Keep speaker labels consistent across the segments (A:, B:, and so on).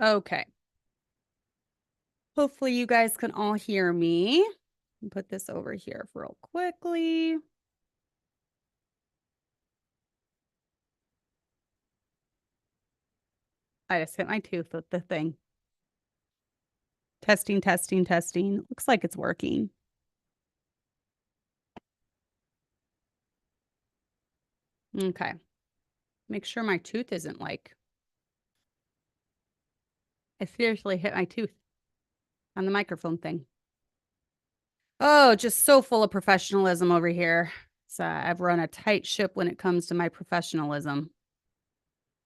A: Okay. Hopefully you guys can all hear me. Put this over here real quickly. I just hit my tooth with the thing. Testing, testing, testing. Looks like it's working. Okay. Make sure my tooth isn't like, I seriously hit my tooth on the microphone thing. Oh, just so full of professionalism over here. So I've run a tight ship when it comes to my professionalism.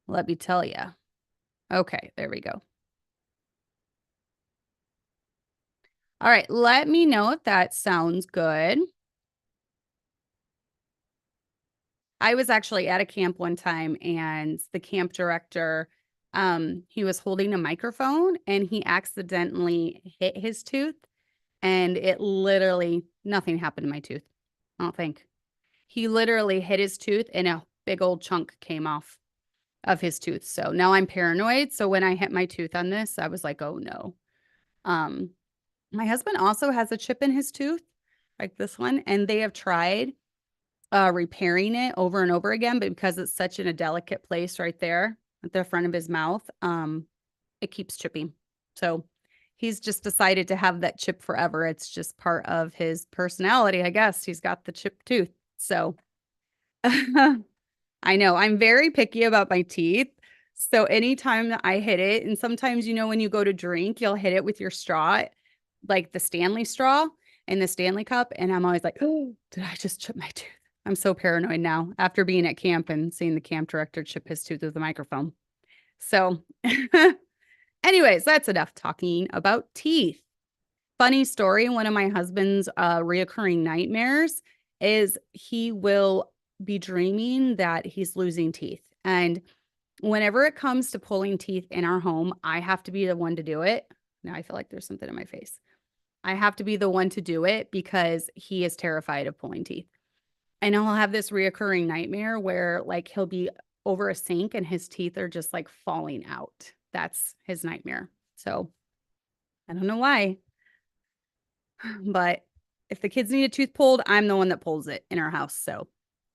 A: Let me tell you. Okay, there we go. All right, let me know if that sounds good. I was actually at a camp one time and the camp director, he was holding a microphone and he accidentally hit his tooth and it literally, nothing happened to my tooth. I don't think. He literally hit his tooth and a big old chunk came off of his tooth. So now I'm paranoid. So when I hit my tooth on this, I was like, oh no. Um, my husband also has a chip in his tooth, like this one, and they have tried repairing it over and over again, but because it's such in a delicate place right there at the front of his mouth, it keeps chipping. So he's just decided to have that chip forever. It's just part of his personality, I guess. He's got the chipped tooth. So I know I'm very picky about my teeth. So anytime that I hit it, and sometimes, when you go to drink, you'll hit it with your straw, like the Stanley straw and the Stanley cup. And I'm always like, oh, did I just chip my tooth? I'm so paranoid now after being at camp and seeing the camp director chip his tooth with the microphone. So, anyways, that's enough talking about teeth. Funny story, one of my husband's reoccurring nightmares is he will be dreaming that he's losing teeth. And whenever it comes to pulling teeth in our home, I have to be the one to do it. Now I feel like there's something in my face. I have to be the one to do it because he is terrified of pulling teeth. And he'll have this reoccurring nightmare where like he'll be over a sink and his teeth are just like falling out. That's his nightmare. So I don't know why, but if the kids need a tooth pulled, I'm the one that pulls it in our house. So,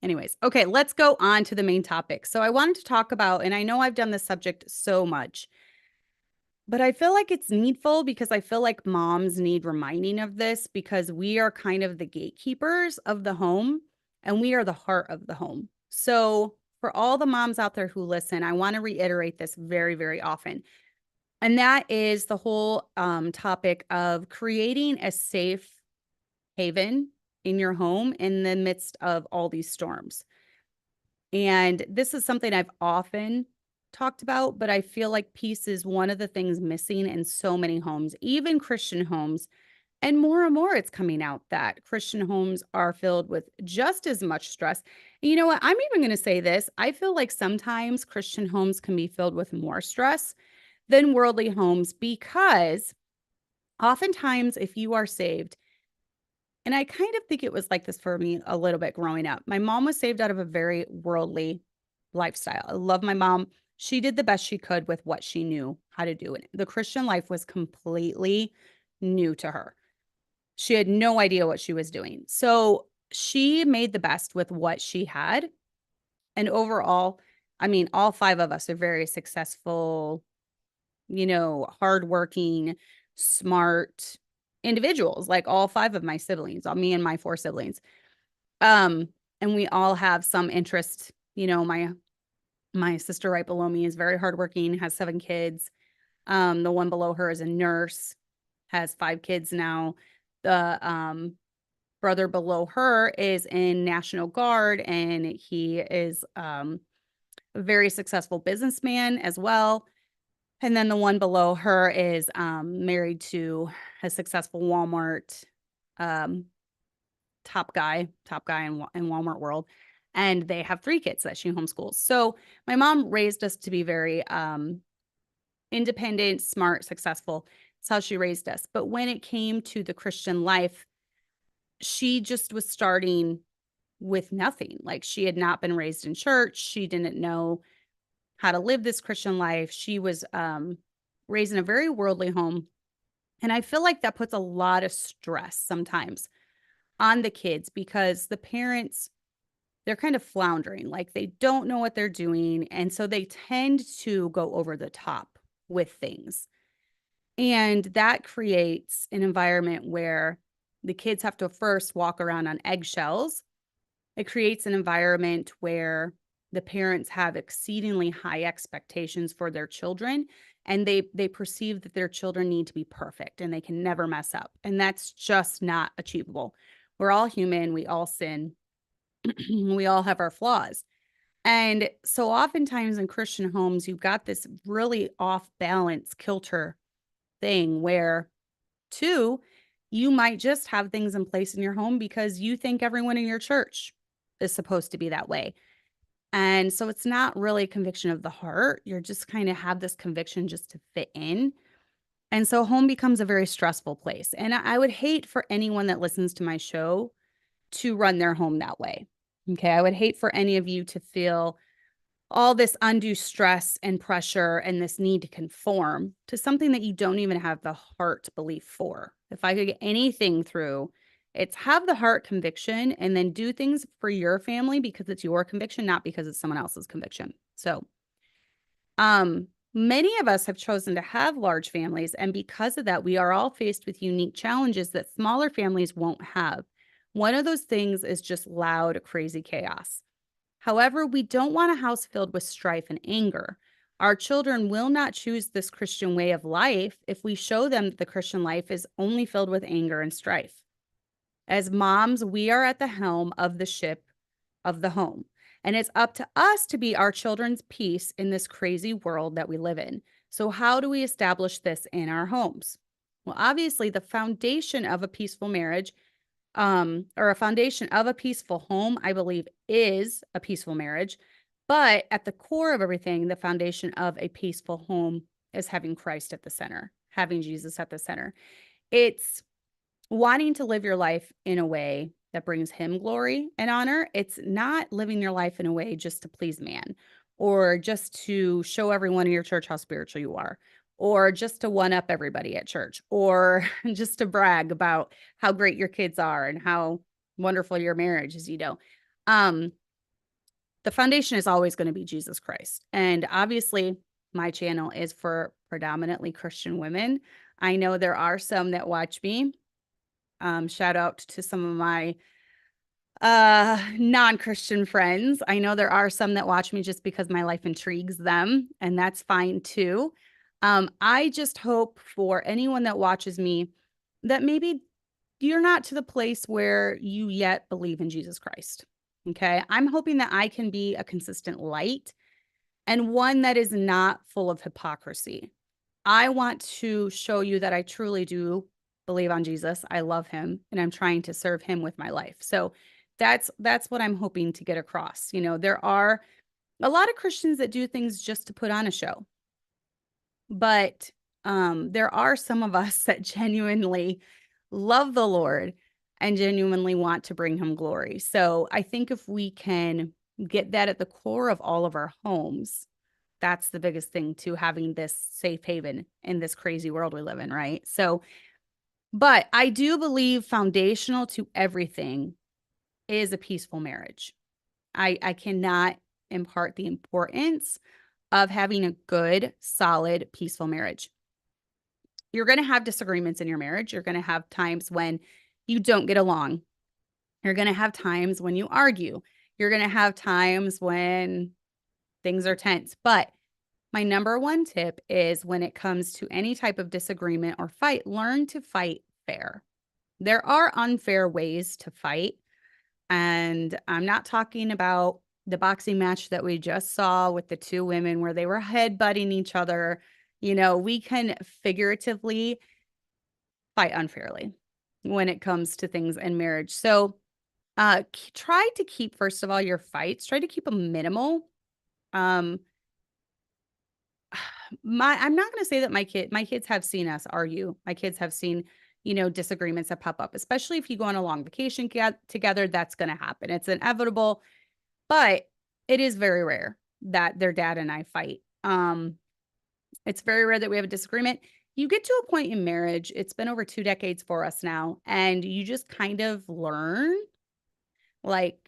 A: anyways, okay, let's go on to the main topic. So, I wanted to talk about, and I know I've done this subject so much, but I feel like it's needful because I feel like moms need reminding of this because we are kind of the gatekeepers of the home and we are the heart of the home. So, for all the moms out there who listen, I want to reiterate this very, very often. And that is the whole topic of creating a safe haven in your home in the midst of all these storms. And this is something I've often talked about, but I feel like peace is one of the things missing in so many homes, even Christian homes. And more it's coming out that Christian homes are filled with just as much stress. And you know what? I'm even going to say this. I feel like sometimes Christian homes can be filled with more stress than worldly homes because oftentimes, if you are saved, and I kind of think it was like this for me a little bit growing up. My mom was saved out of a very worldly lifestyle. I love my mom. She did the best she could with what she knew how to do. And the Christian life was completely new to her. She had no idea what she was doing. So she made the best with what she had. And overall, I mean, all five of us are very successful, hardworking, smart individuals, like all five of my siblings, all me and my four siblings. Um, and we all have some interest. My sister right below me is very hardworking, has 7 kids. The one below her is a nurse, has 5 kids now. The brother below her is in National Guard, and he is a very successful businessman as well. And then the one below her is married to a successful Walmart um, top guy in Walmart world. And they have 3 kids that she homeschools. So my mom raised us to be very independent, smart, successful. That's how she raised us. But when it came to the Christian life, she just was starting with nothing. Like she had not been raised in church. She didn't know how to live this Christian life. She was raised in a very worldly home. And I feel like that puts a lot of stress sometimes on the kids because the parents, they're kind of floundering, like they don't know what they're doing. And so they tend to go over the top with things. And that creates an environment where the kids have to first walk around on eggshells. It creates an environment where the parents have exceedingly high expectations for their children, and they perceive that their children need to be perfect and they can never mess up. And that's just not achievable. We're all human, we all sin, we all have our flaws. And so oftentimes in Christian homes, you've got this really off balance kilter thing where two, you might just have things in place in your home because you think everyone in your church is supposed to be that way. And so it's not really conviction of the heart. You're just kind of have this conviction just to fit in. And so home becomes a very stressful place. And I would hate for anyone that listens to my show to run their home that way. Okay. I would hate for any of you to feel all this undue stress and pressure and this need to conform to something that you don't even have the heart belief for. If I could get anything through, it's have the heart conviction and then do things for your family because it's your conviction, not because it's someone else's conviction. So, many of us have chosen to have large families, and because of that, we are all faced with unique challenges that smaller families won't have. One of those things is just loud, crazy chaos. However, we don't want a house filled with strife and anger. Our children will not choose this Christian way of life if we show them that the Christian life is only filled with anger and strife. As moms, we are at the helm of the ship of the home, and it's up to us to be our children's peace in this crazy world that we live in. So, how do we establish this in our homes? Well, obviously, the foundation of a peaceful marriage or a foundation of a peaceful home, I believe, is a peaceful marriage. But at the core of everything, the foundation of a peaceful home is having Christ at the center, having Jesus at the center. It's wanting to live your life in a way that brings him glory and honor. It's not living your life in a way just to please man or just to show everyone in your church how spiritual you are, or just to one up everybody at church, or just to brag about how great your kids are and how wonderful your marriage is, the foundation is always going to be Jesus Christ. And obviously, my channel is for predominantly Christian women. I know there are some that watch me. Shout out to some of my non-Christian friends. I know there are some that watch me just because my life intrigues them, and that's fine too. I just hope for anyone that watches me that maybe you're not to the place where you yet believe in Jesus Christ. Okay. I'm hoping that I can be a consistent light and one that is not full of hypocrisy. I want to show you that I truly do believe on Jesus. I love him and I'm trying to serve him with my life. So that's what I'm hoping to get across. There are a lot of Christians that do things just to put on a show. But there are some of us that genuinely love the Lord and genuinely want to bring him glory. So I think if we can get that at the core of all of our homes, that's the biggest thing to having this safe haven in this crazy world we live in, right? So, but I do believe foundational to everything is a peaceful marriage. I cannot impart the importance of having a good, solid, peaceful marriage. You're going to have disagreements in your marriage. You're going to have times when you don't get along. You're going to have times when you argue. You're going to have times when things are tense. But my number one tip is when it comes to any type of disagreement or fight, learn to fight fair. There are unfair ways to fight. And I'm not talking about the boxing match that we just saw with the two women where they were headbutting each other. We can figuratively fight unfairly when it comes to things in marriage. So try to keep, first of all, your fights, try to keep them minimal. I'm not going to say that my kids have seen us argue. My kids have seen, disagreements that pop up, especially if you go on a long vacation together, that's going to happen. It's inevitable, but it is very rare that their dad and I fight. It's very rare that we have a disagreement. You get to a point in marriage, it's been over 2 decades for us now, and you just kind of learn, like,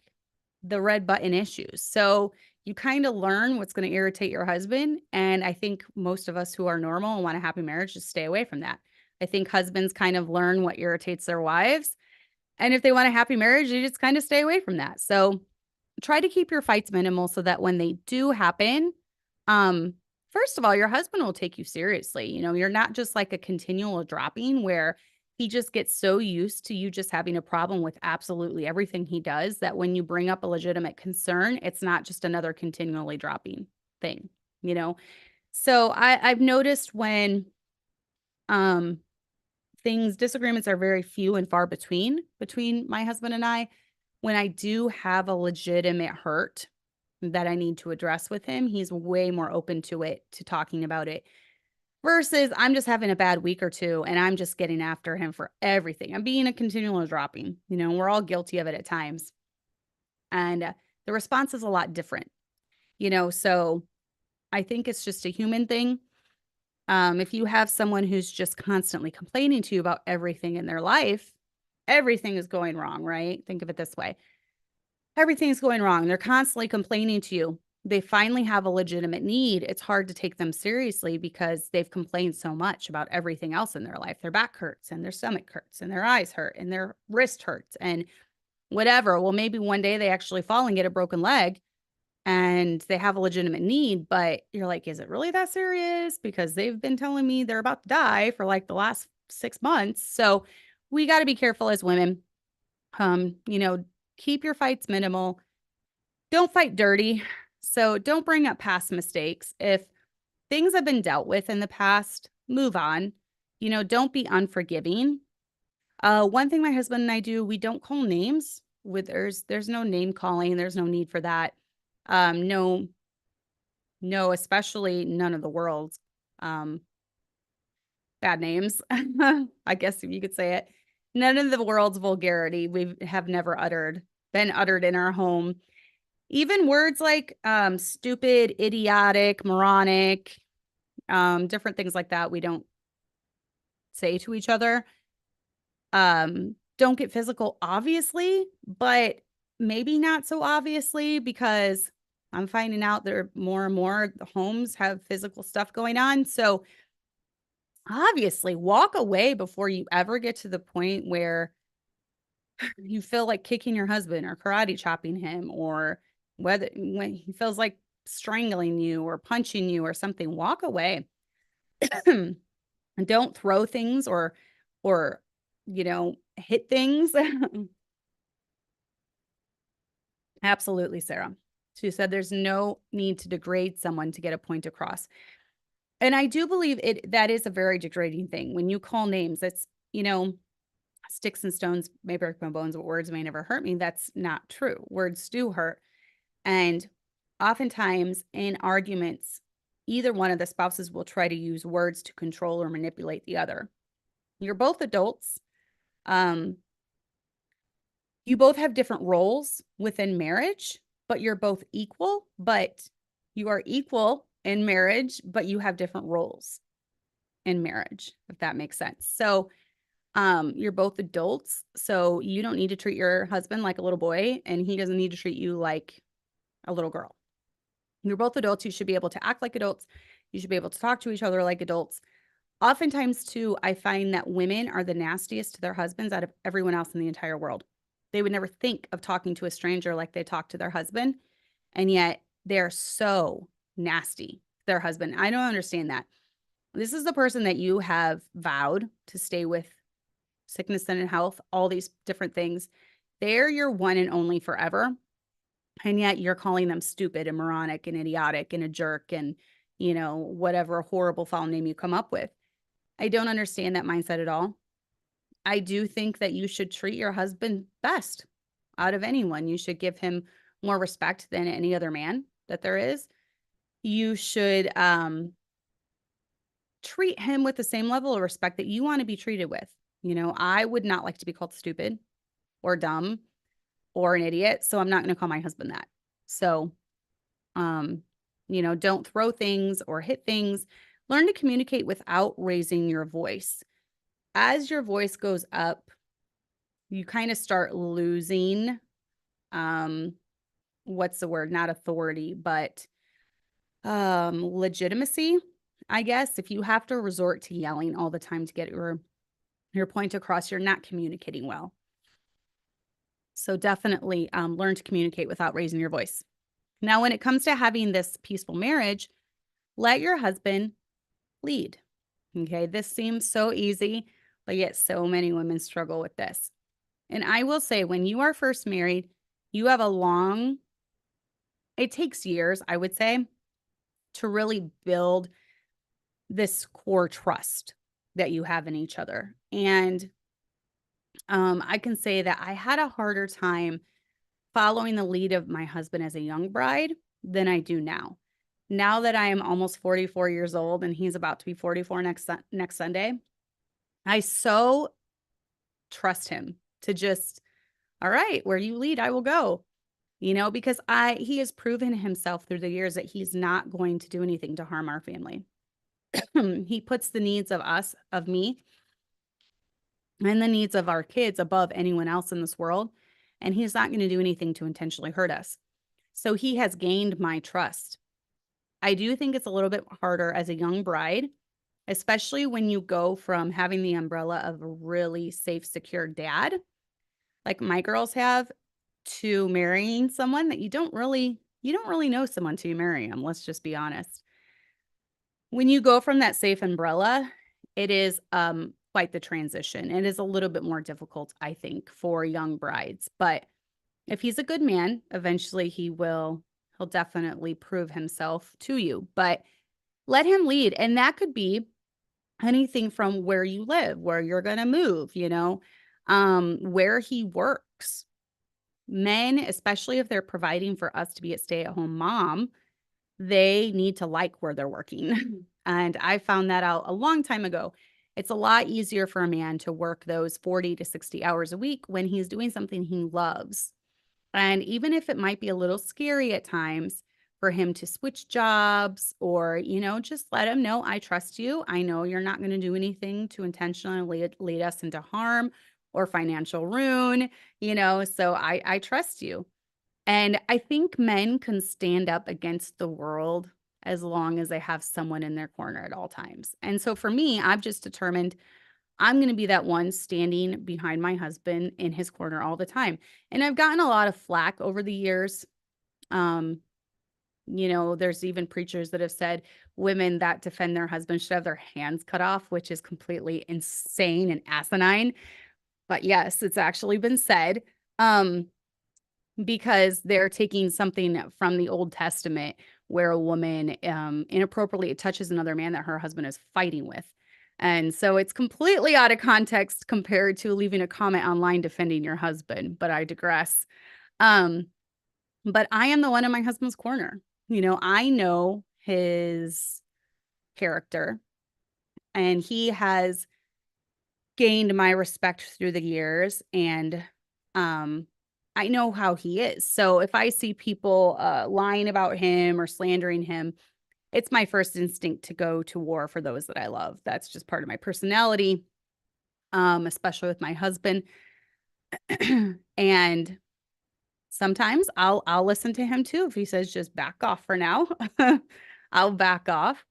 A: the red button issues. So, you kinda learn what's gonna irritate your husband, and I think most of us who are normal and want a happy marriage just stay away from that. I think husbands kind of learn what irritates their wives, and if they want a happy marriage, you just kinda stay away from that. So, try to keep your fights minimal so that when they do happen, um, first of all, your husband will take you seriously. You're not just like a continual dropping where he just gets so used to you just having a problem with absolutely everything he does that when you bring up a legitimate concern, it's not just another continually dropping thing, you know? So I've noticed when um disagreements are very few and far between my husband and I, when I do have a legitimate hurt that I need to address with him, he's way more open to it, to talking about it, versus I'm just having a bad week or 2 and I'm just getting after him for everything. I'm being a continual dropping. We're all guilty of it at times. And the response is a lot different, so I think it's just a human thing. If you have someone who's just constantly complaining to you about everything in their life, everything is going wrong, right? Think of it this way. Everything's going wrong. They're constantly complaining to you. They finally have a legitimate need. It's hard to take them seriously because they've complained so much about everything else in their life. Their back hurts and their stomach hurts and their eyes hurt and their wrist hurts and whatever. Well, maybe one day they actually fall and get a broken leg and they have a legitimate need, but you're like, is it really that serious? Because they've been telling me they're about to die for like the last 6 months. So we got to be careful as women. Um, you know, keep your fights minimal. Don't fight dirty. So don't bring up past mistakes. If things have been dealt with in the past, move on. Don't be unforgiving. One thing my husband and I do, we don't call names. There's no name calling. There's no need for that. No, no, especially none of the world's um, bad names. I guess if you could say it. None of the world's vulgarity we have never been uttered in our home. Even words like stupid, idiotic, moronic, different things like that we don't say to each other. Don't get physical, obviously, but maybe not so obviously because I'm finding out there more and more homes have physical stuff going on. So obviously, walk away before you ever get to the point where you feel like kicking your husband or karate chopping him, or whether when he feels like strangling you or punching you or something. Walk away. And don't throw things or hit things. Absolutely, Sarah. She said there's no need to degrade someone to get a point across. And I do believe that is a very degrading thing. When you call names, sticks and stones may break my bones, but words may never hurt me. That's not true. Words do hurt. And oftentimes in arguments, either one of the spouses will try to use words to control or manipulate the other. You're both adults. You both have different roles within marriage, but you're both equal, but you are equal in marriage, but you have different roles in marriage, if that makes sense. So, you're both adults, so you don't need to treat your husband like a little boy, and he doesn't need to treat you like a little girl. You're both adults. You should be able to act like adults. You should be able to talk to each other like adults. Oftentimes, too, I find that women are the nastiest to their husbands out of everyone else in the entire world. They would never think of talking to a stranger like they talk to their husband, and yet they're so nasty to their husband. I don't understand that. This is the person that you have vowed to stay with, sickness and in health, all these different things. They're your one and only forever. And yet you're calling them stupid and moronic and idiotic and a jerk and, whatever horrible foul name you come up with. I don't understand that mindset at all. I do think that you should treat your husband best out of anyone. You should give him more respect than any other man that there is. You should treat him with the same level of respect that you want to be treated with. I would not like to be called stupid or dumb or an idiot, so I'm not going to call my husband that. So, don't throw things or hit things. Learn to communicate without raising your voice. As your voice goes up, you kind of start losing, what's the word? Not authority, but legitimacy, I guess. If you have to resort to yelling all the time to get your point across, you're not communicating well. So definitely learn to communicate without raising your voice. Now, when it comes to having this peaceful marriage, let your husband lead. Okay, this seems so easy, but yet so many women struggle with this. And I will say, when you are first married, you have it takes years, I would say, to really build this core trust that you have in each other. And I can say that I had a harder time following the lead of my husband as a young bride than I do now. Now that I am almost 44 years old and he's about to be 44 next Sunday, I so trust him to just, all right, where you lead, I will go. Because he has proven himself through the years that he's not going to do anything to harm our family. He puts the needs of me, and the needs of our kids above anyone else in this world. And he's not going to do anything to intentionally hurt us. So he has gained my trust. I do think it's a little bit harder as a young bride, especially when you go from having the umbrella of a really safe, secure dad, like my girls have, to marrying someone that you don't really know someone till you marry them. Let's just be honest. When you go from that safe umbrella, it is quite the transition. It is a little bit more difficult, I think, for young brides. But if he's a good man, eventually he'll definitely prove himself to you. But let him lead. And that could be anything from where you live, where you're going to move, where he works. Men, especially if they're providing for us to be a stay-at-home mom, they need to like where they're working. And I found that out a long time ago. It's a lot easier for a man to work those 40 to 60 hours a week when he's doing something he loves. And even if it might be a little scary at times for him to switch jobs or, just let him know, I trust you. I know you're not going to do anything to intentionally lead us into harm or financial ruin, so I trust you. And I think men can stand up against the world as long as they have someone in their corner at all times. And so for me, I've just determined I'm going to be that one standing behind my husband in his corner all the time. And I've gotten a lot of flack over the years. There's even preachers that have said women that defend their husband should have their hands cut off, which is completely insane and asinine. But yes, it's actually been said. Because they're taking something from the Old Testament where a woman inappropriately touches another man that her husband is fighting with. And so it's completely out of context compared to leaving a comment online defending your husband, but I digress. But I am the one in my husband's corner. I know his character, and he has gained my respect through the years, and I know how he is. So if I see people lying about him or slandering him, it's my first instinct to go to war for those that I love. That's just part of my personality, especially with my husband. And sometimes I'll listen to him too. If he says just back off for now, I'll back off.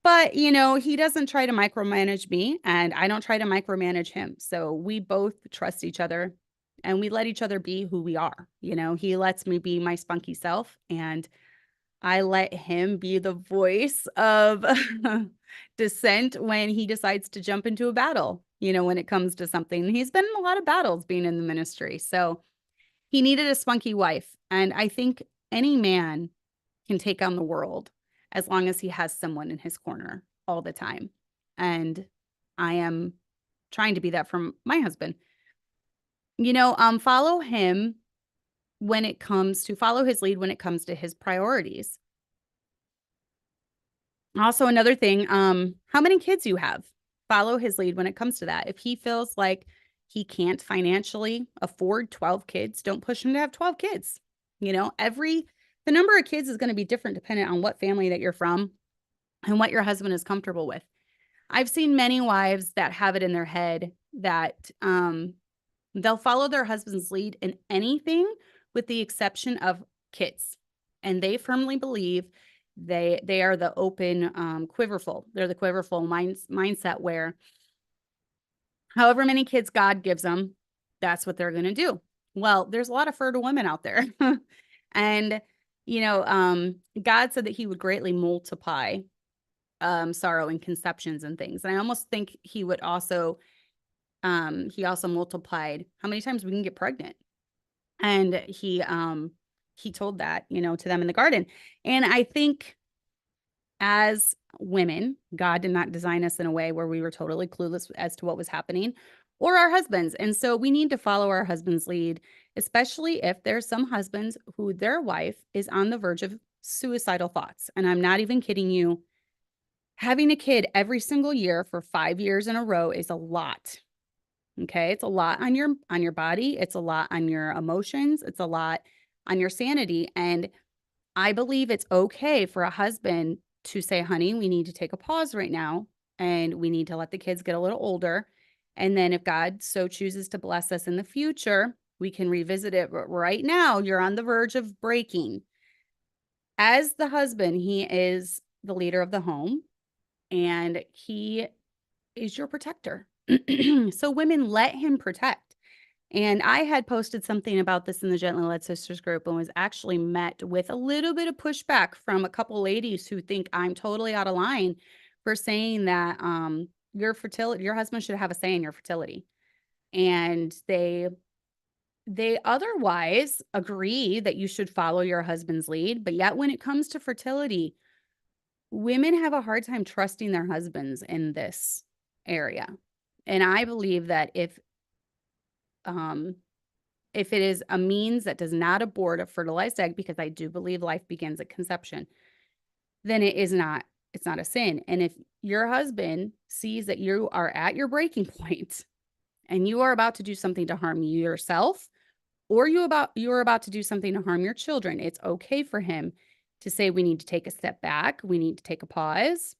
A: But, he doesn't try to micromanage me, and I don't try to micromanage him. So we both trust each other, and we let each other be who we are. He lets me be my spunky self, and I let him be the voice of dissent when he decides to jump into a battle, when it comes to something. He's been in a lot of battles being in the ministry. So he needed a spunky wife. And I think any man can take on the world as long as he has someone in his corner all the time. And I am trying to be that for my husband. Follow him follow his lead when it comes to his priorities. Also, another thing, how many kids you have? Follow his lead when it comes to that. If he feels like he can't financially afford 12 kids, don't push him to have 12 kids. The number of kids is going to be different depending on what family that you're from, and what your husband is comfortable with. I've seen many wives that have it in their head that they'll follow their husband's lead in anything with the exception of kids. And they firmly believe they are the open quiverful. They're the quiverful mindset where however many kids God gives them, that's what they're going to do. Well, there's a lot of fertile women out there. And, God said that he would greatly multiply sorrow and conceptions and things. And I almost think he would also, he also multiplied how many times we can get pregnant. And he told that, to them in the garden. And I think as women, God did not design us in a way where we were totally clueless as to what was happening, or our husbands. And so we need to follow our husband's lead, especially if there's some husbands who their wife is on the verge of suicidal thoughts. And I'm not even kidding you. Having a kid every single year for 5 years in a row is a lot. Okay? It's a lot on your body, it's a lot on your emotions, it's a lot on your sanity. And I believe it's okay for a husband to say, honey, we need to take a pause right now and we need to let the kids get a little older. And then if God so chooses to bless us in the future, we can revisit it. But right now, you're on the verge of breaking. As the husband, he is the leader of the home and he is your protector. So women, let him protect. And I had posted something about this in the Gently Led Sisters group and was actually met with a little bit of pushback from a couple ladies who think I'm totally out of line for saying that your husband should have a say in your fertility. And they otherwise agree that you should follow your husband's lead, but yet when it comes to fertility, women have a hard time trusting their husbands in this area. And I believe that if it is a means that does not abort a fertilized egg, because I do believe life begins at conception, then it's not a sin. And if your husband sees that you are at your breaking point and you are about to do something to harm yourself, or you're about to do something to harm your children, it's okay for him to say, we need to take a step back, we need to take a pause,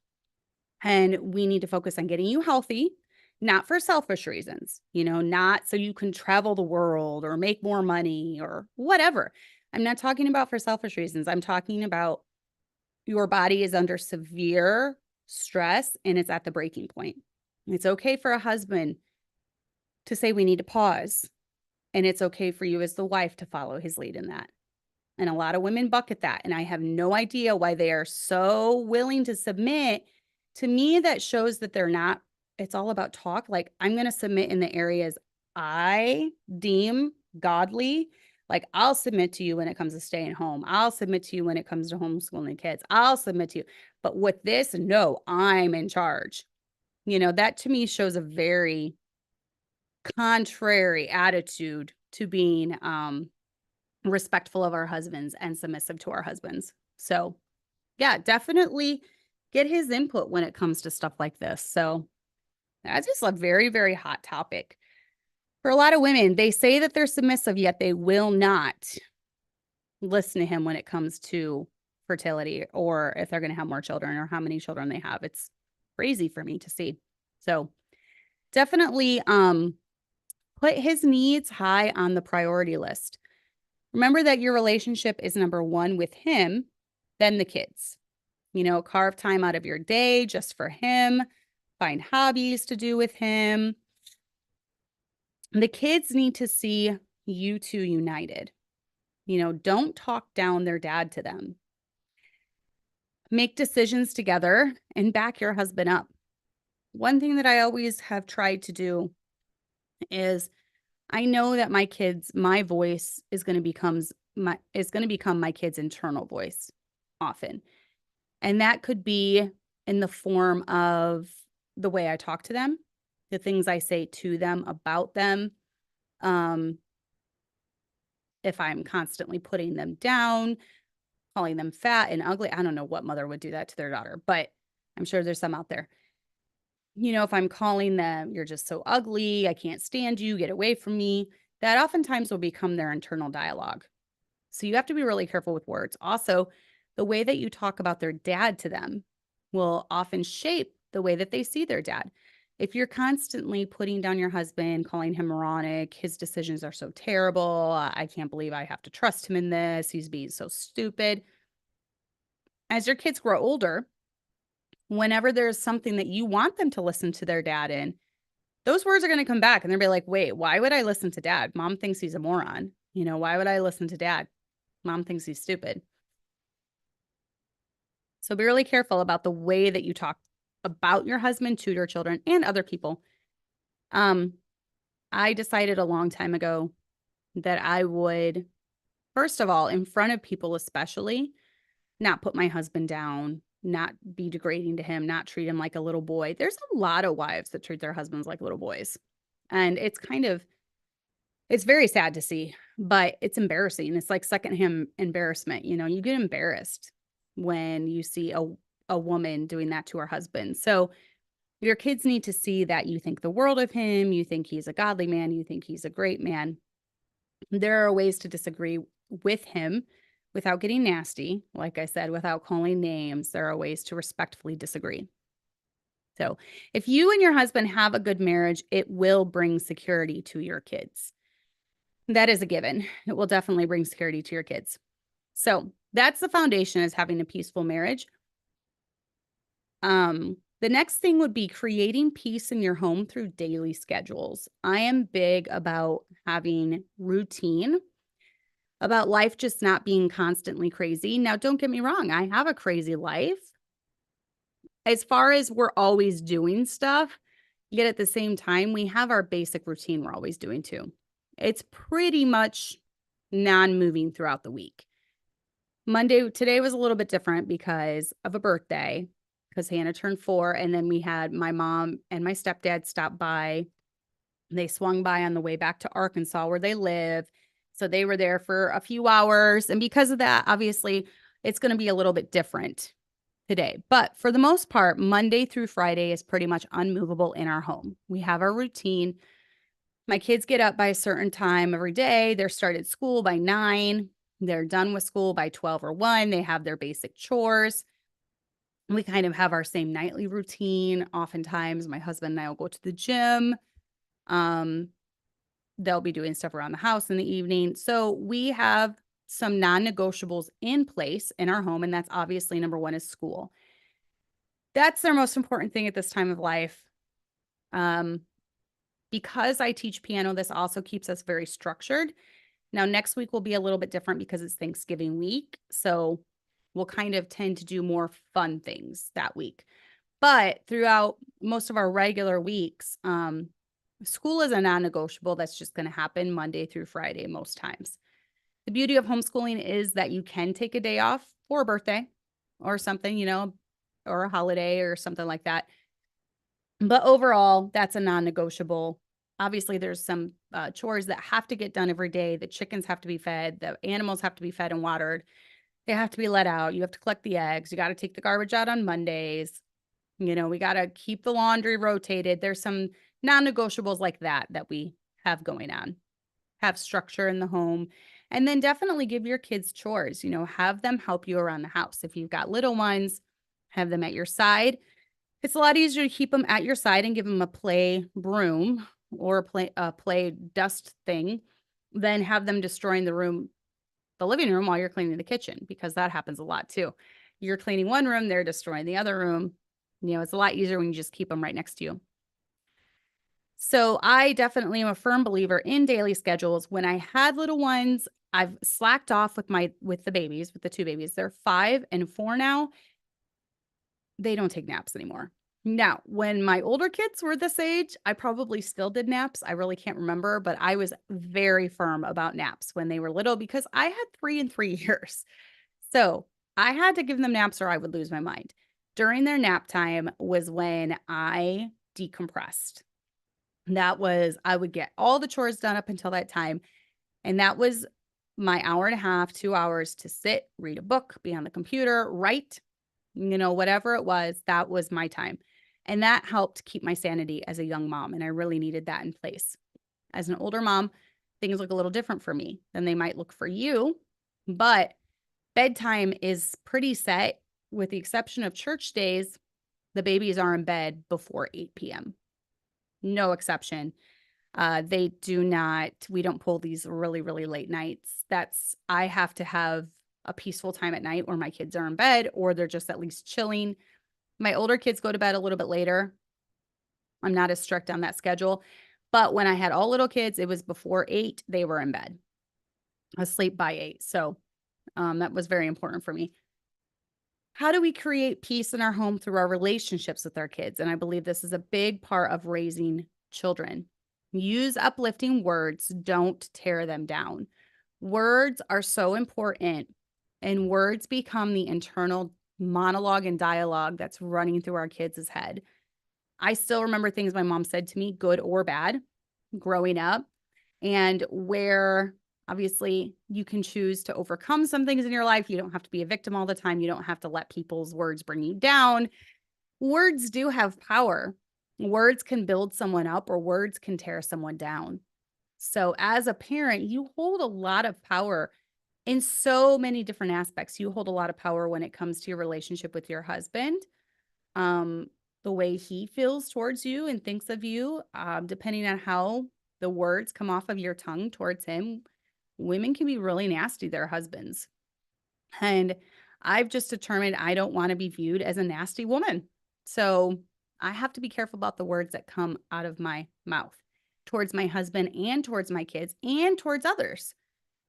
A: and we need to focus on getting you healthy. Not for selfish reasons, not so you can travel the world or make more money or whatever. I'm not talking about for selfish reasons. I'm talking about your body is under severe stress and it's at the breaking point. It's okay for a husband to say we need to pause. And it's okay for you as the wife to follow his lead in that. And a lot of women bucket that. And I have no idea why they are so willing to submit. To me, that shows that they're not. It's all about talk. Like, I'm going to submit in the areas I deem godly. Like, I'll submit to you when it comes to staying home. I'll submit to you when it comes to homeschooling kids. I'll submit to you. But with this, no, I'm in charge. That to me shows a very contrary attitude to being respectful of our husbands and submissive to our husbands. So, yeah, definitely get his input when it comes to stuff like this. So, that's just a very, very hot topic. For a lot of women, they say that they're submissive, yet they will not listen to him when it comes to fertility or if they're going to have more children or how many children they have. It's crazy for me to see. So definitely put his needs high on the priority list. Remember that your relationship is number one with him, then the kids. Carve time out of your day just for him. Find hobbies to do with him. The kids need to see you two united. Don't talk down their dad to them. Make decisions together and back your husband up. One thing that I always have tried to do is I know that my voice is going to become my kids' internal voice often. And that could be in the form of the way I talk to them, the things I say to them about them. If I'm constantly putting them down, calling them fat and ugly, I don't know what mother would do that to their daughter, but I'm sure there's some out there. If I'm calling them, you're just so ugly, I can't stand you, get away from me, that oftentimes will become their internal dialogue. So you have to be really careful with words. Also, the way that you talk about their dad to them will often shape the way that they see their dad. If you're constantly putting down your husband, calling him moronic, his decisions are so terrible, I can't believe I have to trust him in this, he's being so stupid. As your kids grow older, whenever there's something that you want them to listen to their dad in, those words are going to come back and they'll be like, wait, why would I listen to dad? Mom thinks he's a moron. Why would I listen to dad? Mom thinks he's stupid. So be really careful about the way that you talk about your husband to your children and other people. I decided a long time ago that I would, first of all, in front of people especially, not put my husband down, not be degrading to him, not treat him like a little boy. There's a lot of wives that treat their husbands like little boys. And it's very sad to see, but it's embarrassing. It's like secondhand embarrassment. You get embarrassed when you see a woman doing that to her husband. So your kids need to see that you think the world of him, you think he's a godly man, you think he's a great man. There are ways to disagree with him without getting nasty. Like I said, without calling names, there are ways to respectfully disagree. So if you and your husband have a good marriage, it will bring security to your kids. That is a given. It will definitely bring security to your kids. So that's the foundation, is having a peaceful marriage. The next thing would be creating peace in your home through daily schedules. I am big about having routine, about life just not being constantly crazy. Now, don't get me wrong, I have a crazy life. As far as we're always doing stuff, yet at the same time, we have our basic routine we're always doing too. It's pretty much non-moving throughout the week. Today was a little bit different because of a birthday, because Hannah turned 4, and then we had my mom and my stepdad stop by. They swung by on the way back to Arkansas where they live. So they were there for a few hours. And because of that, obviously, it's going to be a little bit different today. But for the most part, Monday through Friday is pretty much unmovable in our home. We have our routine. My kids get up by a certain time every day. They're started school by 9. They're done with school by 12 or 1. They have their basic chores. We kind of have our same nightly routine. Oftentimes, my husband and I will go to the gym. They'll be doing stuff around the house in the evening. So we have some non-negotiables in place in our home, and that's obviously number 1 is school. That's their most important thing at this time of life. Because I teach piano, this also keeps us very structured. Now, next week will be a little bit different because it's Thanksgiving week. So we'll kind of tend to do more fun things that week. But throughout most of our regular weeks, school is a non-negotiable. That's just going to happen Monday through Friday most times. The beauty of homeschooling is that you can take a day off for a birthday or something, or a holiday or something like that. But overall, that's a non-negotiable. Obviously, there's some chores that have to get done every day. The chickens have to be fed. The animals have to be fed and watered. They have to be let out. You have to collect the eggs. You got to take the garbage out on Mondays. We got to keep the laundry rotated. There's some non-negotiables like that we have going on. Have structure in the home. And then definitely give your kids chores. Have them help you around the house. If you've got little ones, have them at your side. It's a lot easier to keep them at your side and give them a play broom or a play dust thing than have them destroying the living room while you're cleaning the kitchen, because that happens a lot too. You're cleaning one room, they're destroying the other room. It's a lot easier when you just keep them right next to you. So I definitely am a firm believer in daily schedules. When I had little ones, I've slacked off with the 2 babies. They're 5 and 4 now. They don't take naps anymore. Now, when my older kids were this age, I probably still did naps. I really can't remember, but I was very firm about naps when they were little because I had 3 and 3 years. So I had to give them naps or I would lose my mind. During their nap time was when I decompressed. I would get all the chores done up until that time. And that was my hour and a half, 2 hours to sit, read a book, be on the computer, write, whatever it was, that was my time. And that helped keep my sanity as a young mom. And I really needed that in place. As an older mom, things look a little different for me than they might look for you. But bedtime is pretty set, with the exception of church days. the babies are in bed before 8 p.m. No exception. We don't pull these really, really late nights. I have to have a peaceful time at night where my kids are in bed or they're just at least chilling. My older kids go to bed a little bit later. I'm not as strict on that schedule. But when I had all little kids, it was before 8, they were in bed, asleep by 8. So that was very important for me. How do we create peace in our home through our relationships with our kids? And I believe this is a big part of raising children. Use uplifting words, don't tear them down. Words are so important, and words become the internal monologue and dialogue that's running through our kids' head. I still remember things my mom said to me, good or bad, growing up, and where obviously you can choose to overcome some things in your life. You don't have to be a victim all the time. You don't have to let people's words bring you down. Words do have power. Words can build someone up or words can tear someone down. So as a parent, you hold a lot of power in so many different aspects. You hold a lot of power when it comes to your relationship with your husband, the way he feels towards you and thinks of you, depending on how the words come off of your tongue towards him. Women can be really nasty to their husbands. And I've just determined I don't want to be viewed as a nasty woman. So I have to be careful about the words that come out of my mouth towards my husband and towards my kids and towards others.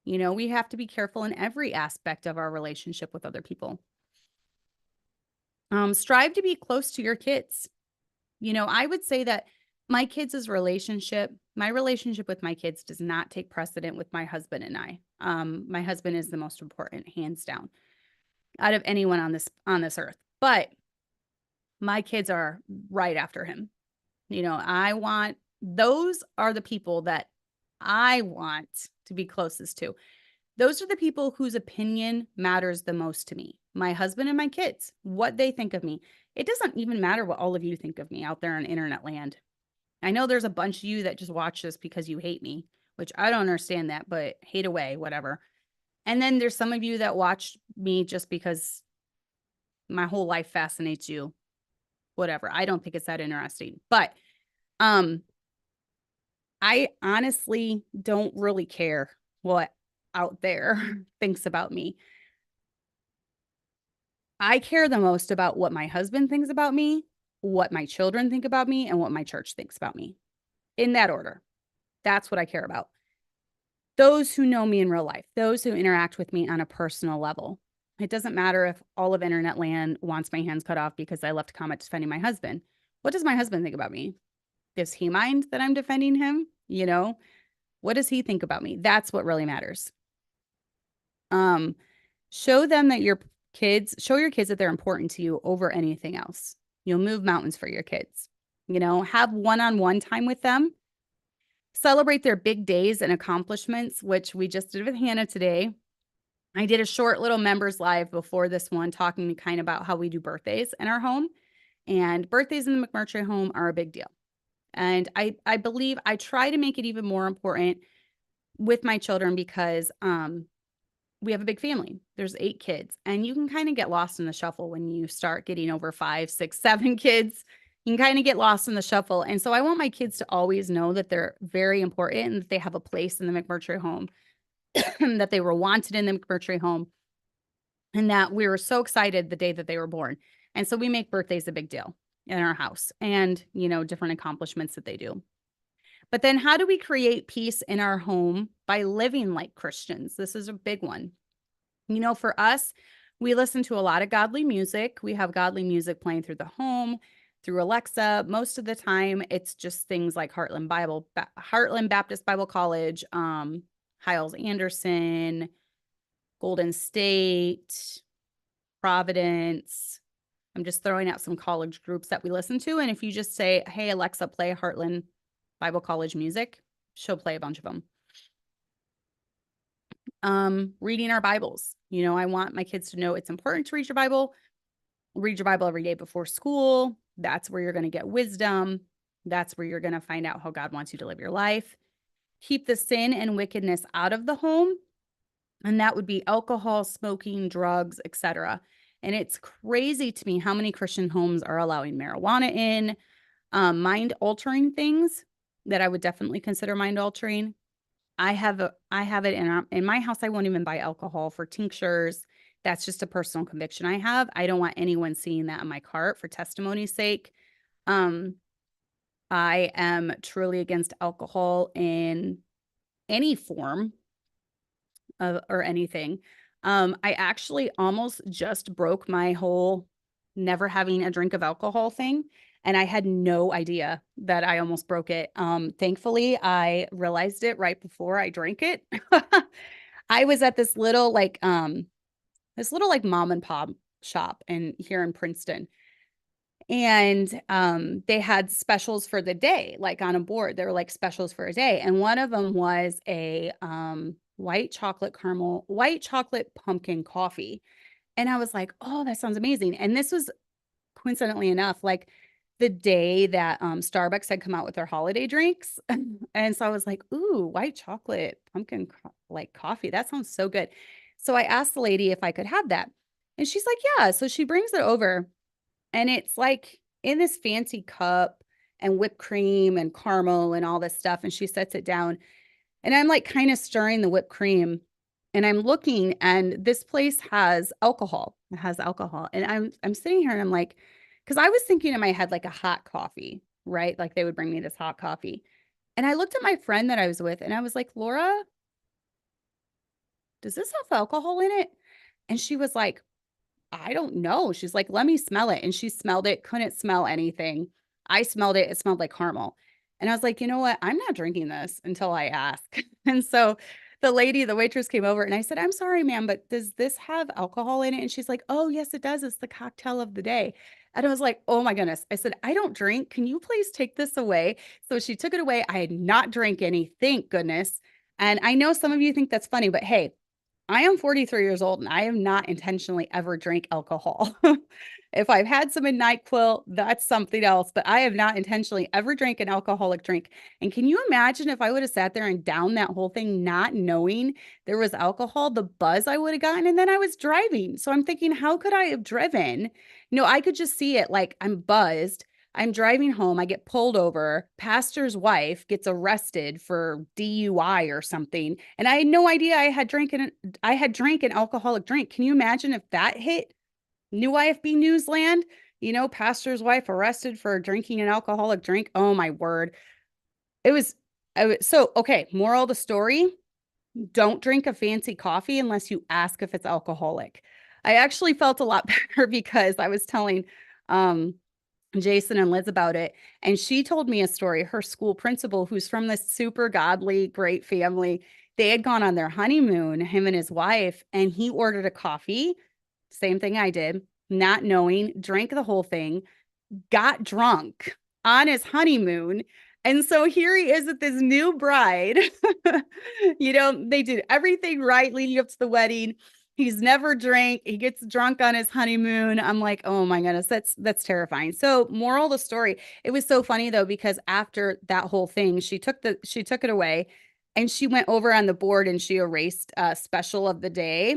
A: You know, we have to be careful in every aspect of our relationship with other people. Strive to be close to your kids. You know, I would say that my relationship with my kids does not take precedent with my husband and I. My husband is the most important, hands down, out of anyone on this earth. But my kids are right after him. You know, those are the people that I want to be closest to. Those are the people whose opinion matters the most to me. My husband and my kids, what they think of me. It doesn't even matter what all of you think of me out there in internet land. I know there's a bunch of you that just watch this because you hate me, which I don't understand that, but hate away, whatever. And then there's some of you that watch me just because my whole life fascinates you, whatever. I don't think it's that interesting, but I honestly don't really care what out there thinks about me. I care the most about what my husband thinks about me, what my children think about me, and what my church thinks about me. In that order. That's what I care about. Those who know me in real life, those who interact with me on a personal level. It doesn't matter if all of internet land wants my hands cut off because I left a comment defending my husband. What does my husband think about me? Does he mind that I'm defending him? You know, what does he think about me? That's what really matters. Show your kids that they're important to you over anything else. You'll move mountains for your kids. You know, have one-on-one time with them. Celebrate their big days and accomplishments, which we just did with Hannah today. I did a short little members live before this one talking kind of about how we do birthdays in our home. And birthdays in the McMurtry home are a big deal. And I believe I try to make it even more important with my children because we have a big family. There's 8 kids, and you can kind of get lost in the shuffle when you start getting over 5, 6, 7 kids. You can kind of get lost in the shuffle. And so I want my kids to always know that they're very important and that they have a place in the McMurtry home, that they were wanted in the McMurtry home, and that we were so excited the day that they were born. And so we make birthdays a big deal in our house and, you know, different accomplishments that they do. But then how do we create peace in our home by living like Christians? This is a big one. You know, for us, we listen to a lot of godly music. We have godly music playing through the home, through Alexa. Most of the time, it's just things like Heartland Baptist Bible College, Hiles Anderson, Golden State, Providence. I'm just throwing out some college groups that we listen to. And if you just say, hey, Alexa, play Heartland Bible College music, she'll play a bunch of them. Reading our Bibles. You know, I want my kids to know it's important to read your Bible. Read your Bible every day before school. That's where you're going to get wisdom. That's where you're going to find out how God wants you to live your life. Keep the sin and wickedness out of the home. And that would be alcohol, smoking, drugs, etc. And it's crazy to me how many Christian homes are allowing marijuana in, mind altering things that I would definitely consider mind altering. I have it in my house. I won't even buy alcohol for tinctures. That's just a personal conviction I have. I don't want anyone seeing that in my cart for testimony's sake. Um, I am truly against alcohol in any form of or anything. I actually almost just broke my whole never having a drink of alcohol thing. And I had no idea that I almost broke it. Thankfully, I realized it right before I drank it. I was at this little like mom and pop shop in here in Princeton. And they had specials for the day, like on a board. They were like specials for a day. And one of them was a white chocolate pumpkin coffee. And I was like, oh, that sounds amazing. And this was coincidentally enough, like the day that Starbucks had come out with their holiday drinks. And so I was like, ooh, white chocolate pumpkin like coffee. That sounds so good. So I asked the lady if I could have that. And she's like, yeah. So she brings it over and it's like in this fancy cup and whipped cream and caramel and all this stuff. And she sets it down. And I'm like kind of stirring the whipped cream. And I'm looking, and this place has alcohol. It has alcohol. And I'm sitting here and I'm like, because I was thinking in my head like a hot coffee, right? Like they would bring me this hot coffee. And I looked at my friend that I was with and I was like, Laura, does this have alcohol in it? And she was like, I don't know. She's like, let me smell it. And she smelled it, couldn't smell anything. I smelled it. It smelled like caramel. And I was like, you know what? I'm not drinking this until I ask. And so the waitress came over and I said, I'm sorry, ma'am, but does this have alcohol in it? And she's like, oh, yes, it does. It's the cocktail of the day. And I was like, oh my goodness. I said, I don't drink. Can you please take this away? So she took it away. I had not drank any, thank goodness. And I know some of you think that's funny, but hey, I am 43 years old and I have not intentionally ever drank alcohol. If I've had some in NyQuil, that's something else, but I have not intentionally ever drank an alcoholic drink. And can you imagine if I would have sat there and downed that whole thing, not knowing there was alcohol, the buzz I would have gotten? And then I was driving. So I'm thinking, how could I have driven? I could just see it like I'm buzzed. I'm driving home. I get pulled over. Pastor's wife gets arrested for DUI or something. And I had no idea I had drank an alcoholic drink. Can you imagine if that hit new IFB Newsland? Pastor's wife arrested for drinking an alcoholic drink. Oh my word. So, okay. Moral of the story, don't drink a fancy coffee unless you ask if it's alcoholic. I actually felt a lot better because I was telling, Jason and Liz about it. And she told me a story. Her school principal, who's from this super godly, great family, they had gone on their honeymoon, him and his wife, and he ordered a coffee. Same thing I did, not knowing, drank the whole thing, got drunk on his honeymoon. And so here he is with this new bride. They did everything right leading up to the wedding. He's never drank. He gets drunk on his honeymoon. I'm like, oh my goodness, that's terrifying. So, moral of the story, it was so funny though, because after that whole thing, she took it away and she went over on the board and she erased a special of the day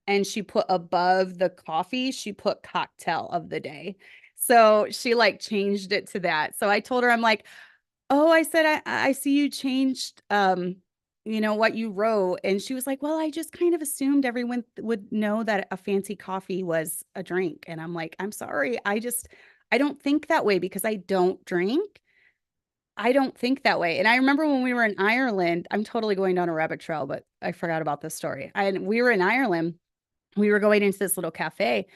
A: and she put above the coffee, she put cocktail of the day. So she like changed it to that. So I told her, I'm like, oh, I said, I see you changed, what you wrote. And she was like, well, I just kind of assumed everyone would know that a fancy coffee was a drink. And I'm like, I'm sorry. I don't think that way because I don't drink. I don't think that way. And I remember when we were in Ireland, I'm totally going down a rabbit trail, but I forgot about this story. We were in Ireland. We were going into this little cafe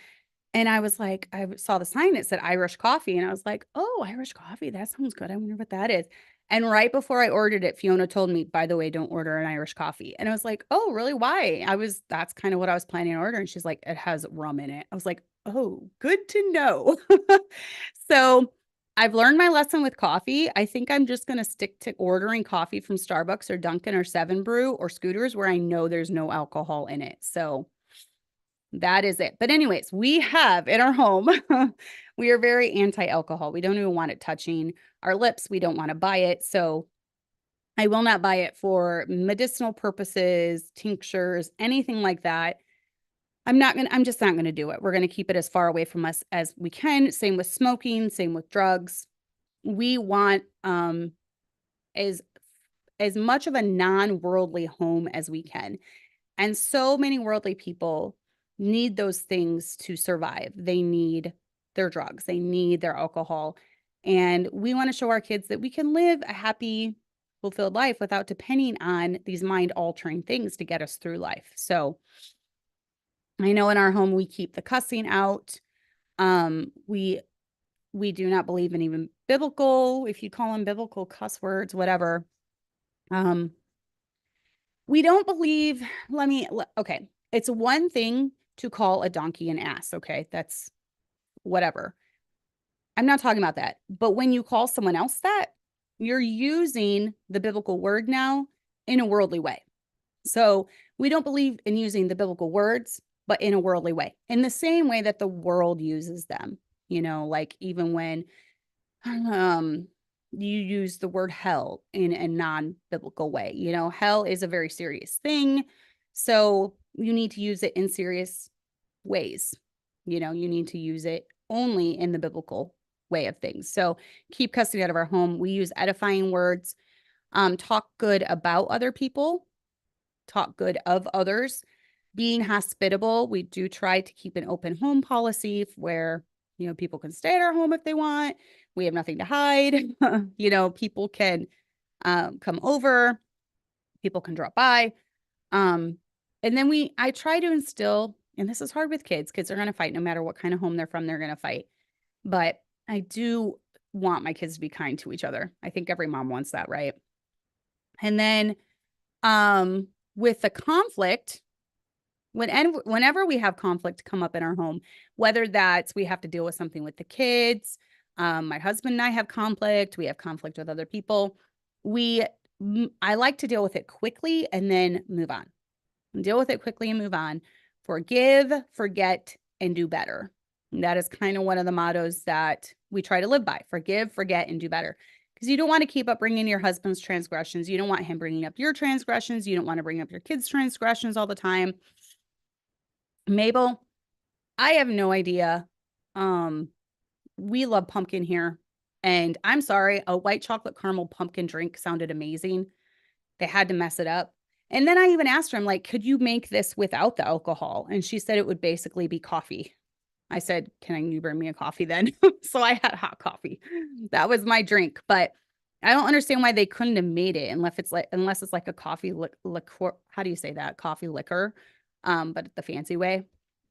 A: and I was like, I saw the sign that said Irish coffee. And I was like, oh, Irish coffee. That sounds good. I wonder what that is. And right before I ordered it, Fiona told me, by the way, don't order an Irish coffee. And I was like, oh, really? Why? That's kind of what I was planning on ordering. She's like, it has rum in it. I was like, oh, good to know. So I've learned my lesson with coffee. I think I'm just going to stick to ordering coffee from Starbucks or Dunkin' or Seven Brew or Scooters where I know there's no alcohol in it. So that is it. But anyways, we have in our home, we are very anti-alcohol. We don't even want it touching our lips. We don't want to buy it. So I will not buy it for medicinal purposes, tinctures, anything like that. I'm just not gonna do it. We're gonna keep it as far away from us as we can. Same with smoking, same with drugs. We want as much of a non-worldly home as we can. And so many worldly people need those things to survive. They need their drugs, they need their alcohol. And we want to show our kids that we can live a happy, fulfilled life without depending on these mind-altering things to get us through life. So I know in our home we keep the cussing out. We do not believe in even biblical, if you call them biblical cuss words, whatever. We don't believe, okay. It's one thing to call a donkey an ass. Okay. That's whatever. I'm not talking about that. But when you call someone else that, you're using the biblical word now in a worldly way. So we don't believe in using the biblical words, but in a worldly way, in the same way that the world uses them. Like even when you use the word hell in a non-biblical way. Hell is a very serious thing. So you need to use it in serious ways. You need to use it only in the biblical way of things. So keep custody out of our home. We use edifying words, talk good about other people, talk good of others, being hospitable. We do try to keep an open home policy where, people can stay at our home if they want. We have nothing to hide. People can come over, people can drop by. And then I try to instill, and this is hard with kids are going to fight no matter what kind of home they're from, they're going to fight. But I do want my kids to be kind to each other. I think every mom wants that, right? And then with the conflict, whenever we have conflict come up in our home, whether that's we have to deal with something with the kids, my husband and I have conflict, we have conflict with other people, I like to deal with it quickly and then move on. Deal with it quickly and move on. Forgive, forget, and do better. And that is kind of one of the mottos that we try to live by. Forgive, forget, and do better. Because you don't want to keep up bringing your husband's transgressions. You don't want him bringing up your transgressions. You don't want to bring up your kids' transgressions all the time. Mabel, I have no idea. We love pumpkin here. And I'm sorry, a white chocolate caramel pumpkin drink sounded amazing. They had to mess it up. And then I even asked her, I'm like, could you make this without the alcohol? And she said it would basically be coffee. I said, can you bring me a coffee then? So I had hot coffee. That was my drink. But I don't understand why they couldn't have made it unless it's like a coffee liqueur. How do you say that? Coffee liquor. But the fancy way.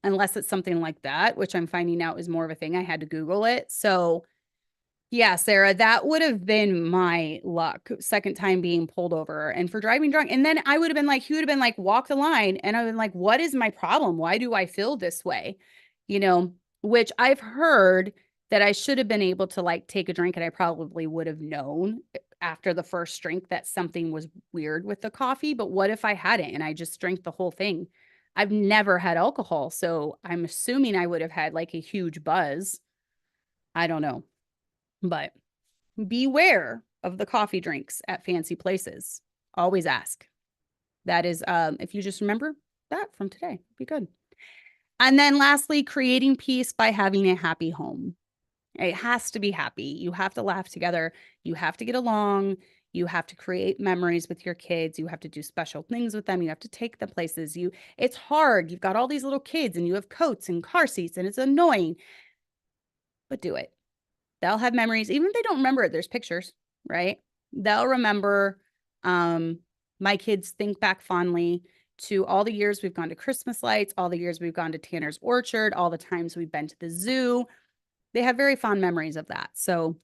A: Unless it's something like that, which I'm finding out is more of a thing. I had to Google it. So yeah, Sarah, that would have been my luck. Second time being pulled over and for driving drunk. And then he would have been like, walk the line. And I've been like, what is my problem? Why do I feel this way? Which I've heard that I should have been able to like take a drink and I probably would have known after the first drink that something was weird with the coffee. But what if I hadn't and I just drank the whole thing? I've never had alcohol, so I'm assuming I would have had like a huge buzz. I don't know. But beware of the coffee drinks at fancy places. Always ask. That is, if you just remember that from today, be good. And then lastly, creating peace by having a happy home. It has to be happy. You have to laugh together. You have to get along. You have to create memories with your kids. You have to do special things with them. You have to take them places. It's hard. You've got all these little kids and you have coats and car seats and it's annoying, but do it. They'll have memories. Even if they don't remember it, there's pictures, right? They'll remember. My kids think back fondly to all the years we've gone to Christmas lights, all the years we've gone to Tanner's Orchard, all the times we've been to the zoo. They have very fond memories of that. So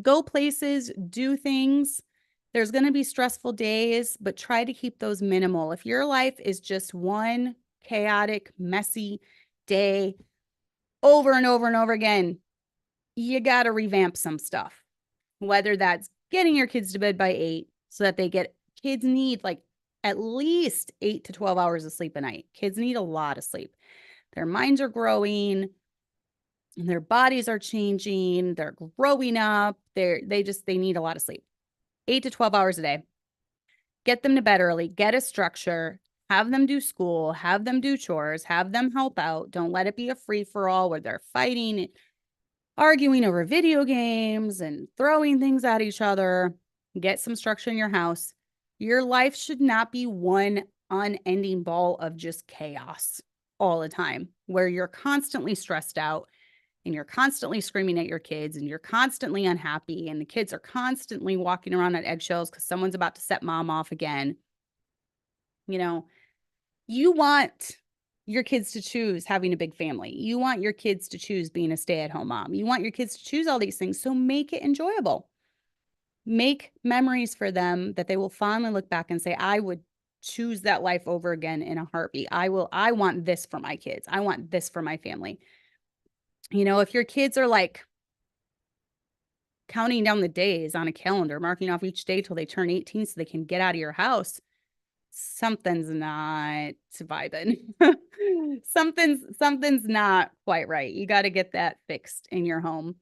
A: go places, do things. There's going to be stressful days, but try to keep those minimal. If your life is just one chaotic, messy day over and over and over again, you got to revamp some stuff, whether that's getting your kids to bed by 8 so that kids need like at least 8 to 12 hours of sleep a night. Kids need a lot of sleep. Their minds are growing. Their bodies are changing. They're growing up. They need a lot of sleep. 8 to 12 hours a day. Get them to bed early. Get a structure. Have them do school, have them do chores, have them help out. Don't let it be a free for all where they're fighting, arguing over video games and throwing things at each other. Get some structure in your house. Your life should not be one unending ball of just chaos all the time, where you're constantly stressed out and you're constantly screaming at your kids and you're constantly unhappy and the kids are constantly walking around on eggshells because someone's about to set mom off again. You know, you want your kids to choose having a big family. You want your kids to choose being a stay-at-home mom. You want your kids to choose all these things. So make it enjoyable. Make memories for them that they will fondly look back and say, I would choose that life over again in a heartbeat. I want this for my kids. I want this for my family. You know, if your kids are like counting down the days on a calendar, marking off each day till they turn 18 so they can get out of your house, something's not vibing. Something's not quite right. You got to get that fixed in your home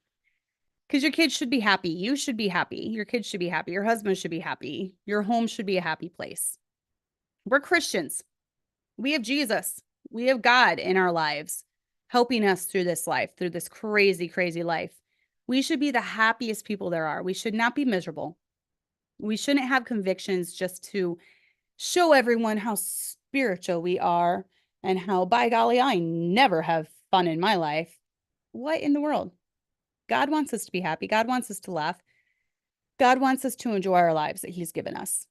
A: because your kids should be happy. You should be happy. Your kids should be happy. Your husband should be happy. Your home should be a happy place. We're Christians. We have Jesus. We have God in our lives helping us through this life, through this crazy, crazy life. We should be the happiest people there are. We should not be miserable. We shouldn't have convictions just to show everyone how spiritual we are and how, by golly, I never have fun in my life. What in the world? God wants us to be happy. God wants us to laugh. God wants us to enjoy our lives that he's given us.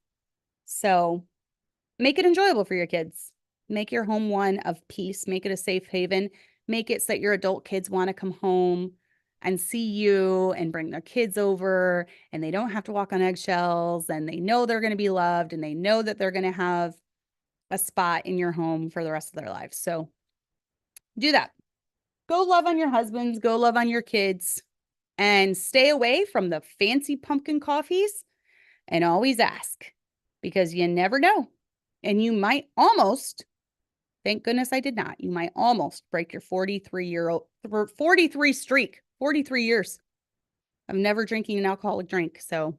A: So make it enjoyable for your kids. Make your home one of peace. Make it a safe haven. Make it so that your adult kids want to come home and see you and bring their kids over and they don't have to walk on eggshells and they know they're going to be loved and they know that they're going to have a spot in your home for the rest of their lives. So do that. Go love on your husbands, go love on your kids, and stay away from the fancy pumpkin coffees and always ask because you never know. And you might almost, thank goodness I did not, you might almost break your 43 streak, 43 years of never drinking an alcoholic drink. So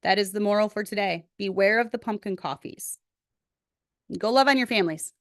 A: that is the moral for today. Beware of the pumpkin coffees. Go love on your families.